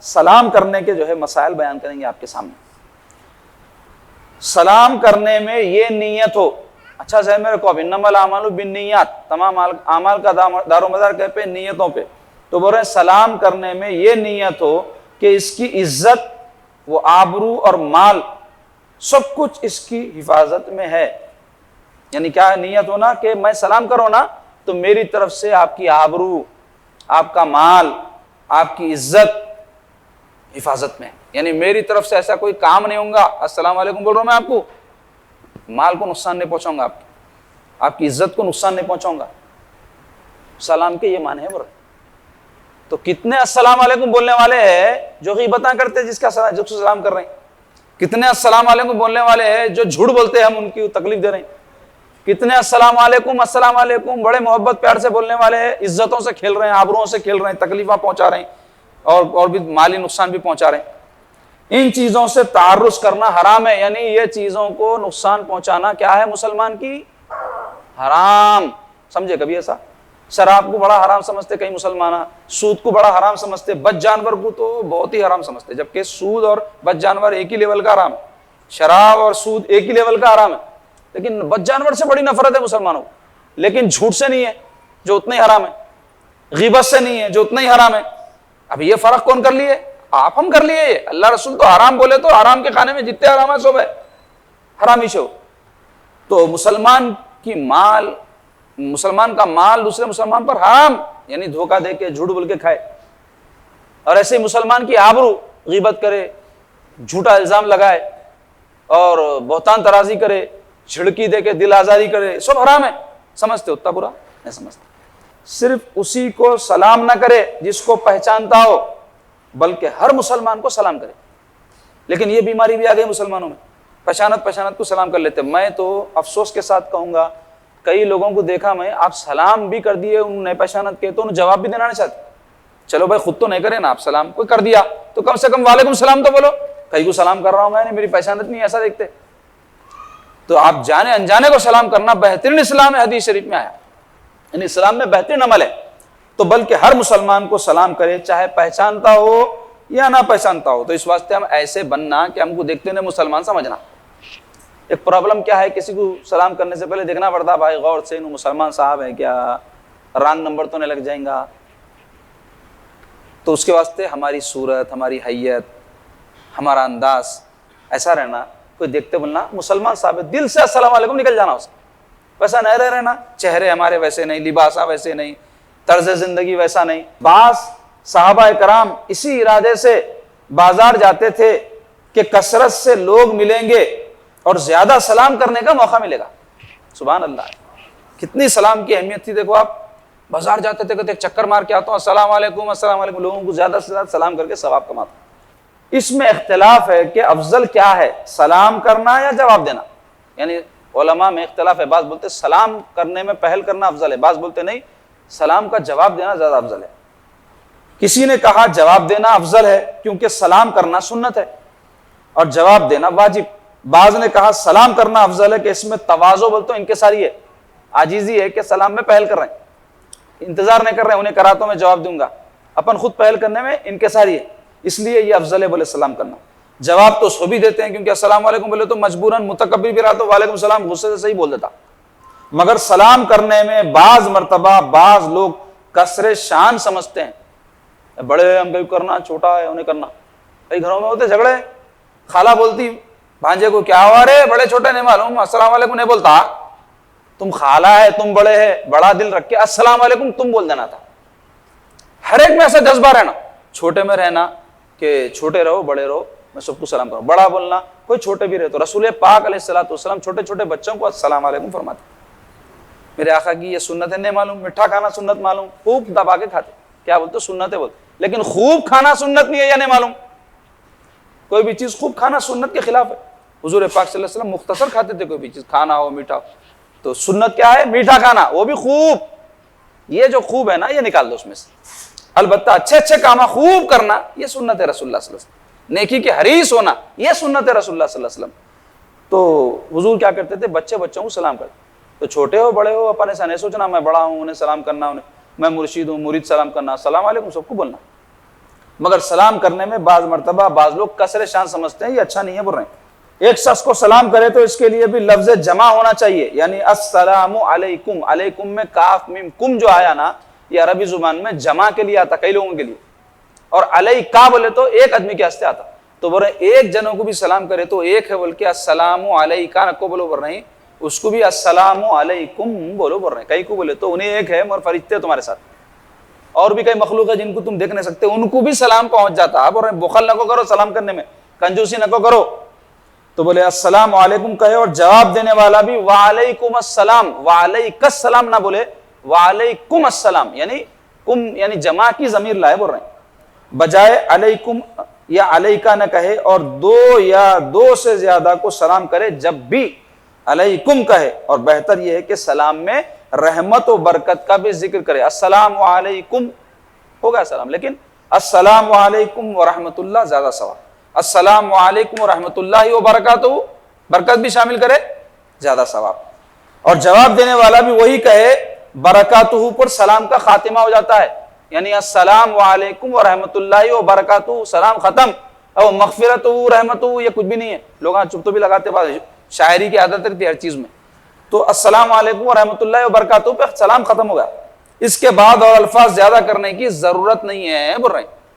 سلام کرنے کے جو ہے مسائل بیان کریں گے آپ کے سامنے۔ سلام کرنے میں یہ نیت ہو، اچھا ذہن میں رکھو، اب انما الاعمال بالنیات، تمام اعمال کا دار و مدار کہیں پہ؟ نیتوں پہ۔ تو بول رہے ہیں سلام کرنے میں یہ نیت ہو کہ اس کی عزت، وہ آبرو اور مال سب کچھ اس کی حفاظت میں ہے۔ یعنی کیا نیت ہونا کہ میں سلام کروں نا تو میری طرف سے آپ کی آبرو، آپ کا مال، آپ کی عزت حفاظت میں ہے۔ یعنی میری طرف سے ایسا کوئی کام نہیں ہوگا، السلام علیکم بول رہا ہوں میں آپ کو، مال کو نقصان نہیں پہنچاؤں گا، آپ کی عزت کو نقصان نہیں پہنچاؤں گا۔ سلام کے یہ معنی ہے بر۔ تو کتنے السلام علیکم بولنے والے ہیں جو غیبتاں کرتے ہیں جس کا سلام کر رہے ہیں؟ کتنے السلام علیکم بولنے والے ہیں جو جھوٹ بولتے ہیں ہم ان کی تکلیف دے رہے ہیں؟ کتنے السلام علیکم بڑے محبت پیار سے بولنے والے ہیں، عزتوں سے کھیل رہے ہیں، آبروؤں سے کھیل رہے ہیں، تکلیفیں پہنچا رہے ہیں اور بھی مالی نقصان بھی پہنچا رہے ہیں۔ ان چیزوں سے تعرض کرنا حرام ہے، یعنی یہ چیزوں کو نقصان پہنچانا کیا ہے مسلمان کی؟ حرام۔ سمجھے کبھی ایسا؟ شراب کو بڑا حرام سمجھتے کئی مسلمان، سود کو بڑا حرام سمجھتے، بد جانور کو تو بہت ہی حرام سمجھتے، جبکہ سود اور بد جانور ایک ہی لیول کا حرام ہے، شراب اور سود ایک ہی لیول کا حرام ہے، لیکن بد جانور سے بڑی نفرت ہے مسلمانوں کو۔ لیکن جھوٹ سے نہیں ہے جو اتنا ہی حرام ہے، غیبت سے نہیں ہے جو اتنا ہی حرام ہے۔ اب یہ فرق کون کر لیے؟ آپ ہم کر لیے۔ یہ اللہ رسول تو حرام بولے تو حرام کے کھانے میں جتنے حرام ہے سب ہے حرامی سے ہو۔ تو مسلمان کا مال دوسرے مسلمان پر حرام، یعنی دھوکہ دے کے جھوٹ بول کے کھائے، اور ایسے مسلمان کی آبرو غیبت کرے، جھوٹا الزام لگائے اور بہتان ترازی کرے، چھڑکی دے کے دل آزاری کرے، سب حرام ہے۔ سمجھتے اتنا برا نہیں سمجھتے۔ صرف اسی کو سلام نہ کرے جس کو پہچانتا ہو، بلکہ ہر مسلمان کو سلام کرے۔ لیکن یہ بیماری بھی آ گئی مسلمانوں میں، پہچانت کو سلام کر لیتے۔ میں تو افسوس کے ساتھ کہوں گا کئی لوگوں کو دیکھا میں، آپ سلام بھی کر دیے، انہوں نے پہچانت کے تو انہوں جواب بھی دینا نہیں چاہتے۔ چلو بھائی خود تو نہیں کرے نا آپ سلام، کوئی کر دیا تو کم سے کم وعلیکم السلام تو بولو، کئی کو سلام کر رہا ہوں میں نے، میری پہچانت نہیں، ایسا دیکھتے۔ تو آپ جانے انجانے کو سلام کرنا بہترین اسلام ہے، حدیث شریف میں آیا، یعنی اسلام میں بہترین عمل ہے۔ تو بلکہ ہر مسلمان کو سلام کرے، چاہے پہچانتا ہو یا نہ پہچانتا ہو۔ تو اس واسطے ہم ایسے بننا کہ ہم کو دیکھتے ہیں مسلمان سمجھنا۔ ایک پرابلم کیا ہے، کسی کو سلام کرنے سے پہلے دیکھنا پڑتا بھائی غور سے انہوں مسلمان صاحب ہیں کیا، رانگ نمبر تو نہیں لگ جائیں گا۔ تو اس کے واسطے ہماری صورت، ہماری حیت، ہمارا انداز ایسا رہنا، کوئی دیکھتے بولنا مسلمان صاحب ہے، دل سے السلام علیکم نکل جانا اس کا، ویسا نہیں رہنا، چہرے ہمارے ویسے نہیں، لباسا ویسے نہیں، طرز زندگی ویسا نہیں۔ بعض صحابہ کرام اسی ارادے سے بازار جاتے تھے کہ کثرت سے لوگ ملیں گے اور زیادہ سلام کرنے کا موقع ملے گا۔ سبحان اللہ، کتنی سلام کی اہمیت تھی۔ دیکھو آپ بازار جاتے تھے، کہتے ایک چکر مار کے آتا ہوں، السلام علیکم السلام علیکم، لوگوں کو زیادہ سے زیادہ سلام کر کے ثواب کماتا۔ اس میں اختلاف ہے کہ افضل کیا ہے، سلام کرنا یا جواب دینا۔ یعنی علماء میں اختلاف ہے، بعض بولتے سلام کرنے میں پہل کرنا افضل ہے، بعض بولتے نہیں سلام کا جواب دینا زیادہ افضل ہے۔ کسی نے کہا جواب دینا افضل ہے کیونکہ سلام کرنا سنت ہے اور جواب دینا واجب۔ بعض نے کہا سلام کرنا افضل ہے کہ اس میں تواضع بولتے ہیں، انکساری ہے، عاجزی ہے کہ سلام میں پہل کر رہے ہیں، انتظار نہیں کر رہے ہیں انہیں کرا تو میں جواب دوں گا، اپن خود پہل کرنے میں انکساری ہے، اس لیے یہ افضل ہے بولے سلام کرنا۔ جواب تو سو بھی دیتے ہیں کیونکہ السلام علیکم بولے تو مجبوراً متکبر بھی رہا تو وعلیکم السلام غصے سے صحیح بول دیتا، مگر سلام کرنے میں بعض مرتبہ بعض لوگ کثر شان سمجھتے ہیں، بڑے ہم کہیں کرنا، چھوٹا ہے انہیں کرنا۔ کئی گھروں میں ہوتے جھگڑے، خالہ بولتی بھانجے کو کیا ہوا رے، بڑے چھوٹے نہیں معلوم، السلام علیکم نہیں بولتا، تم خالہ ہے، تم بڑے ہے، بڑا دل رکھ کے السلام علیکم تم بول دینا تھا۔ ہر ایک میں ایسا جذبہ رہنا، چھوٹے میں رہنا کہ چھوٹے رہو بڑے رہو، میں سب کو سلام کروں، بڑا بولنا کوئی چھوٹے بھی رہے تو رسول پاک علیہ الصلوۃ والسلام چھوٹے چھوٹے بچوں کو السلام علیکم فرماتے۔ میرے آقا کی یہ سنت ہے نہیں معلوم، میٹھا کھانا سنت معلوم، خوب دبا کے کھاتے، کیا بولتے سنت ہے بولتے، لیکن خوب کھانا سنت نہیں ہے یا نہیں معلوم، کوئی بھی چیز خوب کھانا سنت کے خلاف ہے۔ حضور پاک صلی اللہ علیہ وسلم مختصر کھاتے تھے، کوئی بھی چیز کھانا ہو میٹھا ہو، تو سنت کیا ہے، میٹھا کھانا، وہ بھی خوب۔ یہ جو خوب ہے نا یہ نکال دو اس میں سے، البتہ اچھے اچھے کام خوب کرنا یہ سنت ہے رسول اللہ صلی اللہ علیہ وسلم، نیکی کے حریص ہونا یہ سنت ہے رسول اللہ صلی اللہ علیہ وسلم۔ تو حضور کیا کرتے تھے، بچوں کو سلام کرتے، تو چھوٹے ہو بڑے ہو اپن ایسا نہیں سوچنا میں بڑا ہوں انہیں سلام کرنا، میں مرشید ہوں مرید سلام کرنا، السلام علیکم سب کو بولنا۔ مگر سلام کرنے میں بعض مرتبہ بعض لوگ کسر شان سمجھتے ہیں، یہ اچھا نہیں ہے، بول رہے ہیں ایک شخص کو سلام کرے تو اس کے لیے بھی لفظ جمع ہونا چاہیے، یعنی السلام علیکم، علیکم میں کاف میم کم جو آیا نا، یہ عربی زبان میں جمع کے لیے آتا، کئی لوگوں کے لیے، اور علیکا بولے تو ایک آدمی کے واسطے آتا، تو بول رہے ہیں ایک جنوں کو بھی سلام کرے تو ایک ہے بول کے السلام علیکا نہ کو بولو، بول رہے ہیں اس کو بھی السلام علیکم بولو، بول رہے ہیں کئی کو بولے تو انہیں ایک ہے مگر فرشتے تمہارے ساتھ، اور بھی کئی مخلوق ہے جن کو تم دیکھ نہیں سکتے، ان کو بھی سلام پہنچ جاتا ہے، بول رہے ہیں بخل نہ کو کرو سلام کرنے میں، کنجوسی نہ کو کرو، تو بولے السلام علیکم کہے، اور جواب دینے والا بھی وعلیکم السلام، وعلیک السلام نہ بولے، وعلیکم السلام، یعنی کم یعنی جمع کی ضمیر لائے، بول رہے ہیں بجائے علیکم یا علیکہ نہ کہے، اور دو یا دو سے زیادہ کو سلام کرے جب بھی علیکم کہے، اور بہتر یہ ہے کہ سلام میں رحمت و برکت کا بھی ذکر کرے، السلام علیکم ہوگا سلام، لیکن السلام علیکم ورحمۃ اللہ زیادہ ثواب، السلام علیکم ورحمۃ اللہ وبرکاتہ برکت بھی شامل کرے زیادہ ثواب، اور جواب دینے والا بھی وہی کہے برکاتہ پر سلام کا خاتمہ ہو جاتا ہے، یعنی السلام علیکم ورحمۃ اللہ وبرکاتہ سلام ختم، اور مغفرت رحمت یہ کچھ بھی نہیں ہے، لوگ چپ تو بھی لگاتے بعد شاعری کی عادت رہتی ہے ہر چیز میں، تو السلام علیکم ورحمۃ اللہ وبرکاتہ پہ سلام ختم ہو گیا، اس کے بعد اور الفاظ زیادہ کرنے کی ضرورت نہیں ہے، بول رہے ہیں